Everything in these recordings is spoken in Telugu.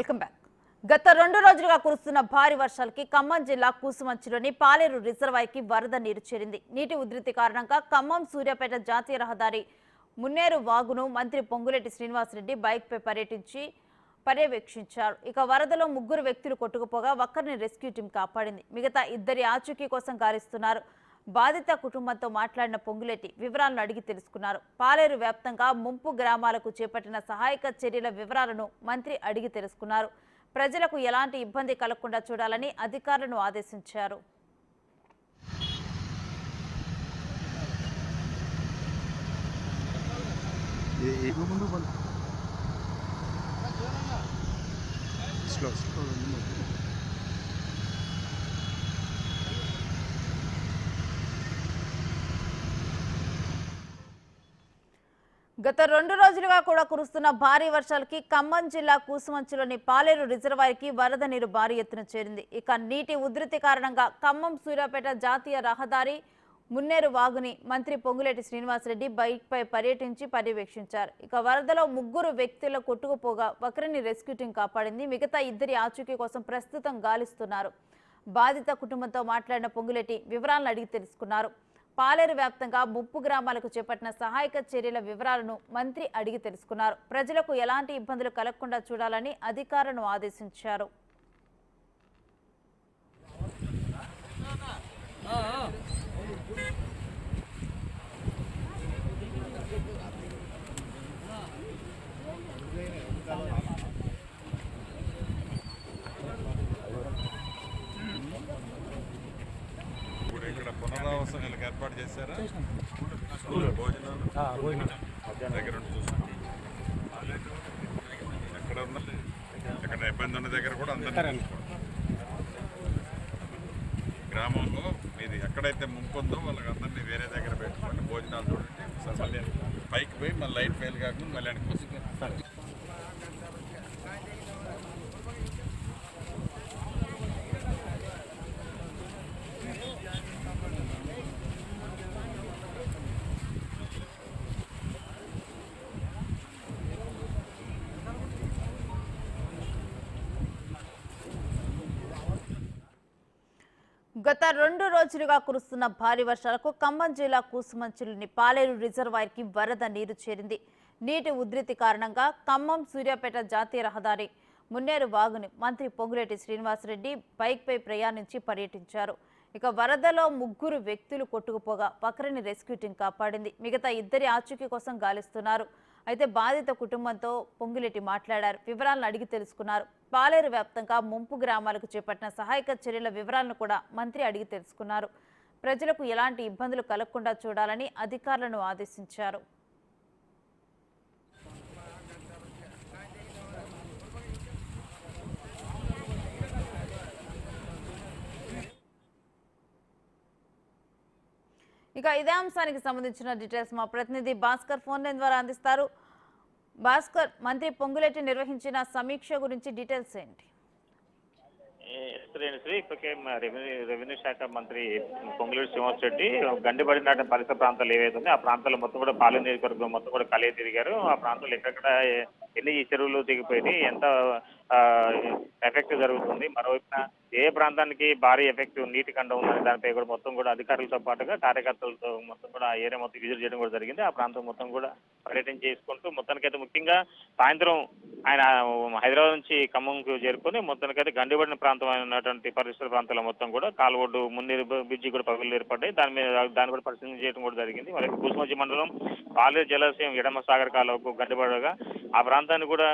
Welcome back. గత 2 రోజులుగా కురుస్తున్న భారీ వర్షాలకి ఖమ్మం జిల్లా కూసుమంచిలోని పాలేరు రిజర్వాయర్కి వరద నీరు చేరింది. నీటి ఉధృతి కారణంగా ఖమ్మం సూర్యాపేట జాతీయ రహదారి మున్నేరు వాగును మంత్రి పొంగులేటి శ్రీనివాసరెడ్డి బైక్పై పర్యవేక్షించారు. ఇక వరదలో 3 వ్యక్తులు కొట్టుకుపోగా ఒక్కరిని రెస్క్యూ టీం కాపాడింది. మిగతా 2 ఆచూకీ కోసం గాలిస్తున్నారు. బాధిత కుటుంబంతో మాట్లాడిన పొంగులేటి వివరాలను అడిగి తెలుసుకున్నారు. పాలేరు వ్యాప్తంగా ముంపు గ్రామాలకు చేపట్టిన సహాయక చర్యల వివరాలను మంత్రి అడిగి తెలుసుకున్నారు. ప్రజలకు ఎలాంటి ఇబ్బంది కలగకుండా చూడాలని అధికారులను ఆదేశించారు. గత 2 రోజులుగా కూడా కురుస్తున్న భారీ వర్షాలకి ఖమ్మం జిల్లా కూసుమంచిలోని పాలేరు రిజర్వాయర్కి వరద నీరు భారీ ఎత్తున చేరింది. ఇక నీటి ఉధృతి కారణంగా ఖమ్మం సూర్యాపేట జాతీయ రహదారి మున్నేరు వాగుని మంత్రి పొంగులేటి శ్రీనివాసరెడ్డి బైక్పై పర్యవేక్షించారు. ఇక వరదలో 3 వ్యక్తులు కొట్టుకుపోగా ఒకరిని రెస్క్యూ టీం కాపాడింది. మిగతా 2 ఆచూకీ కోసం ప్రస్తుతం గాలిస్తున్నారు. బాధిత కుటుంబంతో మాట్లాడిన పొంగులేటి వివరాలను అడిగి తెలుసుకున్నారు. పాలేరు వ్యాప్తంగా ముంపు గ్రామాలకు చేపట్టిన సహాయక చర్యల వివరాలను మంత్రి అడిగి తెలుసుకున్నారు. ప్రజలకు ఎలాంటి ఇబ్బందులు కలగకుండా చూడాలని అధికారులను ఆదేశించారు. పునరావాసాలకు ఏర్పాటు చేశారా? భోజనాలు దగ్గర చూసుకోండి. ఎక్కడ ఉన్నది ఎక్కడ ఇబ్బంది ఉన్న దగ్గర కూడా అందరినీ గ్రామంలో మీది ఎక్కడైతే ముంపు ఉందో వాళ్ళకి అందరినీ వేరే దగ్గర పెట్టుకోండి. భోజనాలు చూడండి. మళ్ళీ పైకి పోయి మళ్ళీ లైట్ ఫెయిల్ కాకుండా మళ్ళీ వెనక్కి వస్తుంది. గత 2 రోజులుగా కురుస్తున్న భారీ వర్షాలకు ఖమ్మం జిల్లా కూసుమంచిలోని పాలేరు రిజర్వాయర్కి వరద నీరు చేరింది. నీటి ఉధృతి కారణంగా ఖమ్మం సూర్యాపేట జాతీయ రహదారి మున్నేరు వాగుని మంత్రి పొంగులేటి శ్రీనివాసరెడ్డి బైక్పై పర్యటించారు. ఇక వరదలో 3 వ్యక్తులు కొట్టుకుపోగా ఒకరిని రెస్క్యూ టీం కాపాడింది. మిగతా 2 ఆచూకీ కోసం గాలిస్తున్నారు. అయితే బాధిత కుటుంబంతో పొంగులేటి మాట్లాడారు. వివరాలను అడిగి తెలుసుకున్నారు. పాలేరు వ్యాప్తంగా ముంపు గ్రామాలకు చేపట్టిన సహాయక చర్యల వివరాలను కూడా మంత్రి అడిగి తెలుసుకున్నారు. ప్రజలకు ఎలాంటి ఇబ్బందులు కలగకుండా చూడాలని అధికారులను ఆదేశించారు. ఇక ఇదే అంశానికి సంబంధించిన డీటెయిల్స్ మా ప్రతినిధి భాస్కర్ ఫోన్ లైన్ ద్వారా అందిస్తారు. భాస్కర్, మంత్రి పొంగులేటి నిర్వహించిన సమీక్ష గురించి డీటెయిల్స్ ఏంటి? ఇప్పటికే రెవెన్యూ శాఖ మంత్రి పొంగులేటి శ్రీనివాసరెడ్డి గండిపడిన పరిసర ప్రాంతాలు ఏవైతే ఆ ప్రాంతాల్లో మొత్తం కూడా పాలెం నియోజకవర్గం మొత్తం కూడా కలిగి తిరిగారు. ఆ ప్రాంతాల్లో ఎక్కడెక్కడ ఎన్ని చెరువులు దిగిపోయి ఎంత ఎఫెక్ట్ జరుగుతుంది, మరోవైపున ఏ ప్రాంతానికి భారీ ఎఫెక్ట్ నీటి కండ ఉందని దానిపై కూడా మొత్తం కూడా అధికారులతో పాటుగా కార్యకర్తలతో మొత్తం కూడా ఆ ఏరియా మొత్తం విజిట్ చేయడం కూడా జరిగింది. ఆ ప్రాంతం మొత్తం కూడా పర్యటన చేసుకుంటూ మొత్తానికైతే ముఖ్యంగా సాయంత్రం ఆయన హైదరాబాద్ నుంచి ఖమ్మంకు చేరుకొని మొత్తానికైతే గండిపడిన ప్రాంతం ఉన్నటువంటి పరిసర ప్రాంతాల మొత్తం కూడా కాలువడ్డు మున్నేరు బ్రిడ్జి కూడా పగులు ఏర్పడ్డాయి. దాన్ని కూడా పరిశీలన చేయడం కూడా జరిగింది. మరి కూసుమంచి మండలం పాలేరు జలాశయం ఎడమ సాగర్ కాలువకు గండిపడగా ఆ ప్రాంతాన్ని కూడా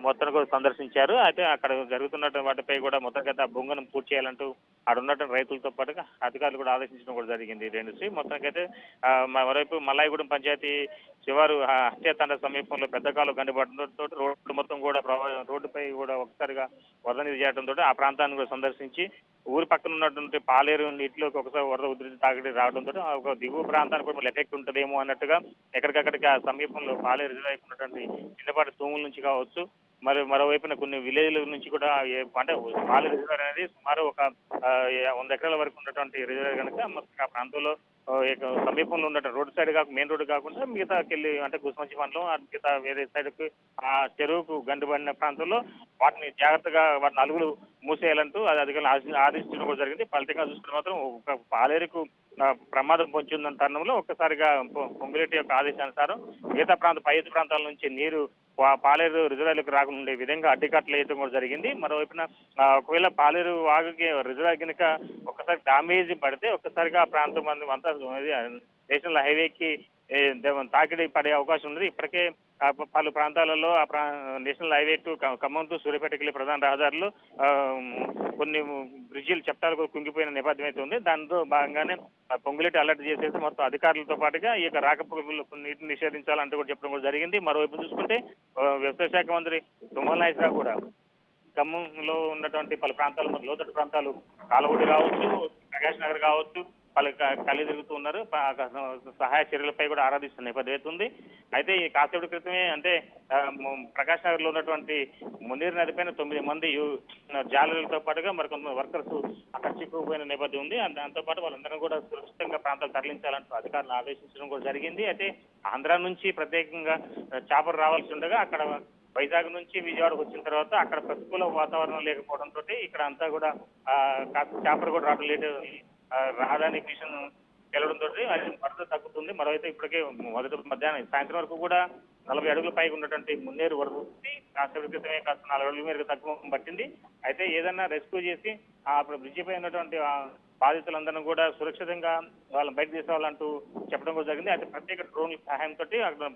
మొత్తం కూడా సందర్శించారు. అయితే అక్కడ జరుగుతున్న వాటిపై కూడా మొత్తానికైతే ఆ బొంగను పూర్తి చేయాలంటూ అక్కడ ఉన్నటువంటి రైతులతో పాటుగా అధికారులు కూడా ఆదేశించడం కూడా జరిగింది. మొత్తానికైతే మరోవైపు మల్లాయిగూడెం పంచాయతీ శివారు హత్యాతండ సమీపంలో పెద్ద కాలు గండిపడడంతో రోడ్డు మొత్తం కూడా రోడ్డుపై కూడా ఒకసారిగా వరద నీరు చేయడంతో ఆ ప్రాంతాన్ని కూడా సందర్శించి ఊరి పక్కన ఉన్నటువంటి పాలేరు నీటిలోకి ఒకసారి వరద ఉధృతి తాకిడి రావడంతో ఒక దిగువ ప్రాంతానికి కూడా ఎఫెక్ట్ ఉంటుందేమో అన్నట్టుగా ఎక్కడికక్కడికి ఆ సమీపంలో పాలేరు రిజర్వాయర్కి ఉన్నటువంటి చిన్నపాటి తూముల నుంచి కావచ్చు, మరోవైపున కొన్ని విలేజ్ల నుంచి కూడా అంటే పాలేరు రిజర్వాయర్ అనేది సుమారు ఒక 100 ఎకరాల వరకు ఉన్నటువంటి రిజర్వాయర్ కనుక మొత్తం ఆ ప్రాంతంలో సమీపంలో ఉన్న రోడ్ సైడ్ మెయిన్ రోడ్ కాకుండా మిగతాకెళ్ళి అంటే గుస్మంచి మండలం మిగతా వేరే సైడ్కి ఆ చెరువుకు గండిపడిన ప్రాంతంలో వాటిని జాగ్రత్తగా వాటిని అలుగులు మూసేయాలంటూ అది అధికారులు ఆదేశించడం కూడా జరిగింది. ఫలితంగా చూసుకుంటే మాత్రం ఒక పాలేరుకు ప్రమాదం పొంచుందన్న తరుణంలో ఒక్కసారిగా పొంగులేటి యొక్క ఆదేశానుసారం మిగతా పై ఎత్తు ప్రాంతాల నుంచి నీరు పాలేరు రిజర్వాయర్లకు రాకుండా ఉండే విధంగా అడ్డికట్టలు వేయడం కూడా జరిగింది. మరోవైపున ఒకవేళ పాలేరు వాగుకి రిజర్వాయర్ కనుక ఒక్కసారి డ్యామేజ్ పడితే ఒక్కసారిగా ఆ ప్రాంతం అంతా నేషనల్ హైవేకి తాకిడి పడే అవకాశం ఉంది. ఇప్పటికే పలు ప్రాంతాలలో national highway to Khammam to సూర్యాపేటకి వెళ్ళే ప్రధాన రహదారులు కొన్ని బ్రిడ్జిలు చట్టాలు కుంగిపోయిన నేపథ్యం అయితే ఉంది. దాంతో భాగంగానే పొంగులేటి అలర్ట్ చేసేసి మొత్తం అధికారులతో పాటుగా ఈ యొక్క రాకపోకలు నీటిని నిషేధించాలంటూ కూడా చెప్పడం కూడా జరిగింది. మరోవైపు చూసుకుంటే వ్యవసాయ శాఖ మంత్రి తుమ్మల నాగేశ్వరరావు కూడా ఖమ్మంలో ఉన్నటువంటి పలు ప్రాంతాలు లోతట్టు ప్రాంతాలు కాలవడి కావచ్చు, ప్రకాష్ నగర్ కావచ్చు, వాళ్ళు కళ్ళు తిరుగుతూ ఉన్నారు. సహాయ చర్యలపై కూడా ఆరాధిస్తున్న నేపథ్యం ఉంది. అయితే ఈ కాసేపటి క్రితమే అంటే ప్రకాష్ నగర్ లో ఉన్నటువంటి మునీర్ నది పైన 9 మంది జాలర్లతో పాటుగా మరికొంత వర్కర్స్ అక్కడ చిక్కుకుపోయిన నేపథ్యం ఉంది. దాంతో పాటు వాళ్ళందరూ కూడా సురక్షితంగా ప్రాంతాలు తరలించాలంటూ అధికారులు ఆదేశించడం కూడా జరిగింది. అయితే ఆంధ్ర నుంచి ప్రత్యేకంగా చాపర్ రావాల్సి ఉండగా అక్కడ వైజాగ్ నుంచి విజయవాడకు వచ్చిన తర్వాత అక్కడ ప్రతికూల వాతావరణం లేకపోవడంతో ఇక్కడ అంతా కూడా చాపర్ కూడా రావడం లేట్ రాజధాని మిషన్ వెళ్ళడంతో అది వరద తగ్గుతుంది. మరోవైతే ఇప్పటికే మధ్యాహ్నం సాయంత్రం వరకు కూడా 40 అడుగుల పైకి ఉన్నటువంటి మున్నేరు వరద వస్తుంది. కాసేపు క్రితమే కాస్త 4 అడుగుల మేరకు తగ్గుముఖం పట్టింది. అయితే ఏదన్నా రెస్క్యూ చేసి ఆ బ్రిడ్జి పై ఉన్నటువంటి బాధితులందరూ కూడా సురక్షితంగా వాళ్ళని బయట తీసుకోవాలంటూ చెప్పడం కూడా జరిగింది. అయితే ప్రత్యేక డ్రోన్ల సహాయంతో అక్కడ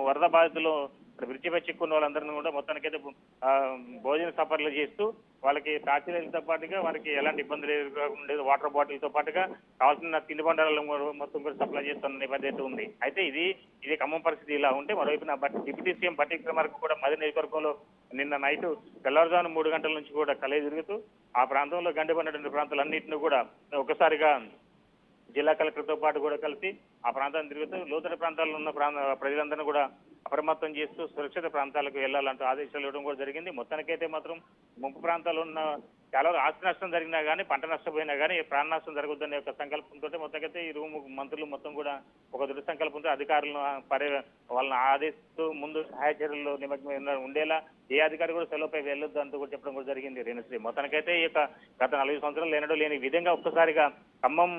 వరద బాధితులు బ్రిడ్జిపై చిక్కున్న వాళ్ళందరినీ కూడా మొత్తానికైతే భోజన సఫర్లు చేస్తూ వాళ్ళకి తాచీలతో పాటుగా వారికి ఎలాంటి ఇబ్బందులు ఉండేది వాటర్ బాటిల్తో పాటుగా కావాల్సిన తిండి బండారాలు మొత్తం కూడా సప్లై చేస్తున్న నేపథ్యం ఉంది. అయితే ఇది ఖమ్మం పరిస్థితి ఇలా ఉంటే మరోవైపున డిప్యూటీ సీఎం బట్టి విక్రమార్క కూడా మది నియోజకవర్గంలో నిన్న నైట్ తెల్లవారుజామున 3 గంటల నుంచి కూడా కలయి తిరుగుతూ ఆ ప్రాంతంలో గండిపడినటువంటి ప్రాంతాలన్నింటినీ కూడా ఒకసారిగా జిల్లా కలెక్టర్తో పాటు కూడా కలిసి ఆ ప్రాంతాన్ని తిరుగుతూ లోతట్టు ప్రాంతాల్లో ఉన్న ప్రజలందరినీ కూడా అప్రమత్తం చేస్తూ సురక్షిత ప్రాంతాలకు వెళ్లాలంటూ ఆదేశాలు ఇవ్వడం కూడా జరిగింది. మొత్తానికైతే మాత్రం ముంపు ప్రాంతాల్లో ఉన్న చాలా ఆస్తి నష్టం జరిగినా కానీ పంట నష్టపోయినా కానీ ప్రాణ నష్టం జరగొద్దనే ఒక సంకల్పంతో మొత్తానికైతే ఈ మంత్రులు మొత్తం కూడా ఒక దృఢ సంకల్పంతో అధికారులను వాళ్ళని ఆదేశిస్తూ ముందు సహాయ చర్యల్లో నిమగ్నమై ఉండేలా ఏ అధికారి కూడా సెలవుపై వెళ్ళొద్దు అంటూ కూడా చెప్పడం కూడా జరిగింది. రేణుశ్రీ మొత్తానికైతే ఈ యొక్క గత 40 సంవత్సరాలు లేనడో లేని విధంగా ఒక్కసారిగా ఖమ్మం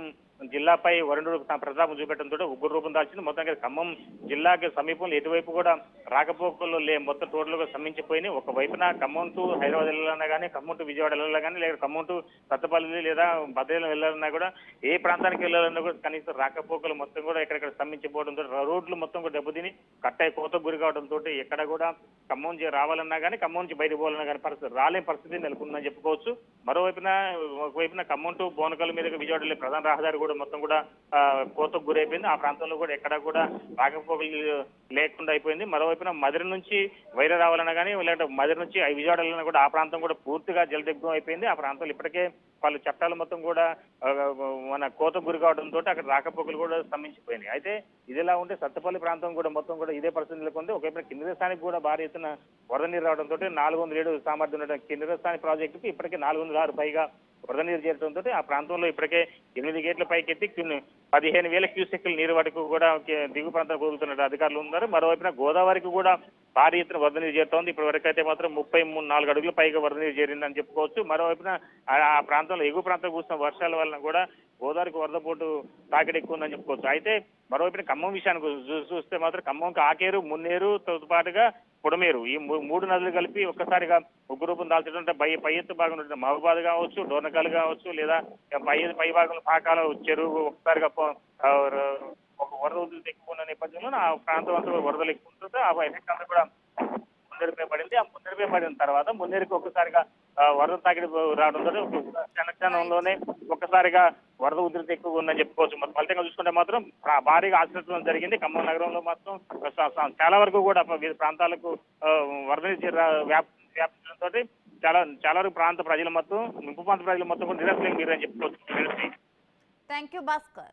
జిల్లాపై వరుణుడు తన ప్రతాపం చూపెట్టడంతో ఉగ్ర రూపం దాల్చింది. మొత్తంగా ఖమ్మం జిల్లాకి సమీపంలో ఎటువైపు కూడా రాకపోకల్లో మొత్తం టోటల్గా స్తంభించిపోయినాయి. ఒకవైపున ఖమ్మం టు హైదరాబాద్ వెళ్ళాలన్నా కానీ, ఖమ్మం టు విజయవాడ వెళ్ళాలన్నా కానీ, లేదా ఖమ్మం టు సత్తపల్లి లేదా భద్రాచలం వెళ్ళాలన్నా కూడా ఏ ప్రాంతానికి వెళ్ళాలన్నా కూడా కనీసం రాకపోకలు మొత్తం కూడా ఎక్కడెక్కడ స్తంభించిపోవడంతో రోడ్లు మొత్తం కూడా దెబ్బతిని కట్టాయి కోతకు గురి కావడంతో ఎక్కడ కూడా ఖమ్మం రావాలన్నా కానీ, ఖమ్మం నుంచి బయటకు పోవాలన్నా కానీ రాలేని పరిస్థితి నెలకొందని చెప్పుకోవచ్చు. ఒకవైపున ఖమ్మం టు బోనకల్ మీద విజయవాడ వెళ్ళే ప్రధాన రహదారి కూడా మొత్తం కూడా కోతకు గురైపోయింది. ఆ ప్రాంతంలో కూడా ఎక్కడా కూడా రాకపోకలు లేకుండా అయిపోయింది. మరోవైపున మదిరి నుంచి వైర రావాలన్నా కానీ లేదంటే మదిరి నుంచి విజయవాడ వెళ్ళినా కూడా ఆ ప్రాంతం కూడా పూర్తిగా జలదిగ్ధం అయిపోయింది. ఆ ప్రాంతంలో ఇప్పటికే వాళ్ళు చట్టాలు మొత్తం కూడా మన కోతకు గురి కావడంతో అక్కడ రాకపోకలు కూడా స్తంభించిపోయినాయి. అయితే ఇదిలా ఉంటే సత్తపల్లి ప్రాంతం కూడా మొత్తం కూడా ఇదే పరిస్థితి నెలకొంది. ఒకవైపు కిందిస్థానికి కూడా భారీ ఎత్తున వరద నీరు రావడంతో 407 సామర్థ్యం ఉన్న కిందిస్థాని ప్రాజెక్టుకి ఇప్పటికే 406 పైగా వరద నీరు చేరడంతో ఆ ప్రాంతంలో ఇప్పటికే 8 గేట్ల పైకెత్తి 15,000 క్యూసెక్కుల నీరు వరకు కూడా దిగు ప్రాంతాలు కోరుతున్న అధికారులు ఉన్నారు. మరోవైపున గోదావరికి కూడా భారీ ఎత్తున వరద నీరు చేరుతోంది. ఇప్పటి వరకు అయితే మాత్రం 34 అడుగుల పైగా వరద నీరు చేరిందని చెప్పుకోవచ్చు. మరోవైపున ఆ ప్రాంతంలో ఎగువ ప్రాంతం కూర్చున్న వర్షాల వలన కూడా గోదావరికి వరద పోటు తాకిడి ఎక్కువ ఉందని చెప్పుకోవచ్చు. అయితే మరోవైపున ఖమ్మం విషయానికి చూస్తే మాత్రం ఖమ్మంకి ఆకేరు, మున్నేరుతో పాటుగా పొడమేరు ఈ 3 నదులు కలిపి ఒక్కసారిగా ఉగ్రరూపం దాల్చడం పై ఎత్తు భాగం మహబూబాద్ కావచ్చు, డోర్నకల్ కావచ్చు, లేదా పై భాగంలో పాకాల చెరువు ఒక్కసారిగా ఒక వరద ఉధృతి ఎక్కువ ఉన్న నేపథ్యంలో ఆ ప్రాంతం అంతా వరదలు ఎక్కువ ఉంటుంది. ఆ ఎఫెక్ట్ అంతా కూడా మున్నేరుపై పడింది. ఆ మున్నేరుపై పడిన తర్వాత మున్నేరుకి ఒక్కసారిగా వరద తాకిడి రావడంతో క్షణంలోనే ఒక్కసారిగా వరద ఉధృతి ఎక్కువ ఉందని చెప్పుకోవచ్చు. ఫలితంగా చూసుకుంటే మాత్రం భారీగా ఆశ్రయించడం జరిగింది. ఖమ్మం నగరంలో మాత్రం చాలా వరకు కూడా వివిధ ప్రాంతాలకు వరద వ్యాపించడంతో చాలా వరకు ప్రాంత ప్రజలు మొత్తం ముంపు ప్రాంత ప్రజలు మొత్తం కూడా నిరసనకు మీరని చెప్పుకోవచ్చు. Thank you Bhaskar.